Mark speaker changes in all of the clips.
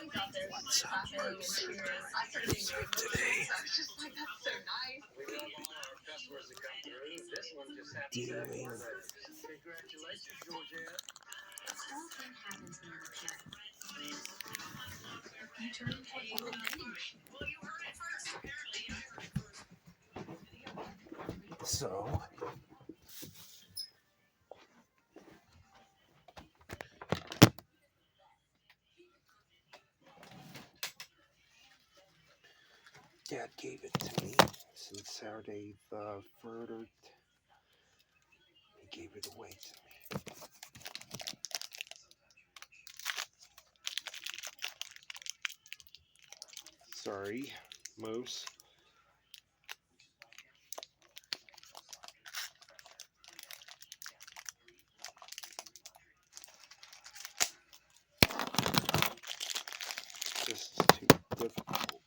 Speaker 1: What's up, folks? So today, doing so. Dad gave it to me since Saturday the 3rd. He gave it away to me. Sorry, Moose. Just too difficult.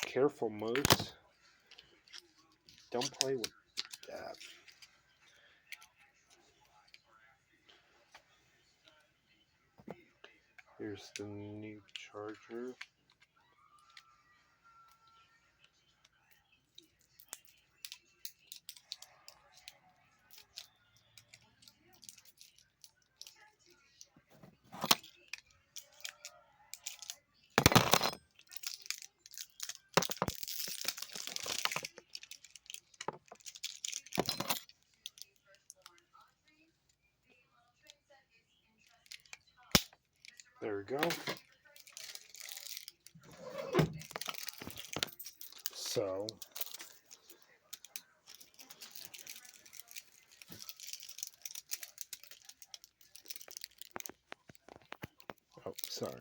Speaker 1: Careful, Moose. Don't play with that. Here's the new charger. There we go. So, oh, sorry.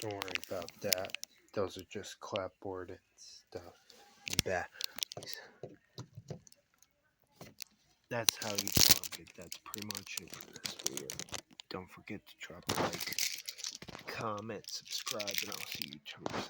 Speaker 1: Don't worry about that. Those are just clapboard and stuff. Bags. That's how you plug it. That's pretty much it for this video. Don't forget to drop a like, comment, subscribe, and I'll see you tomorrow.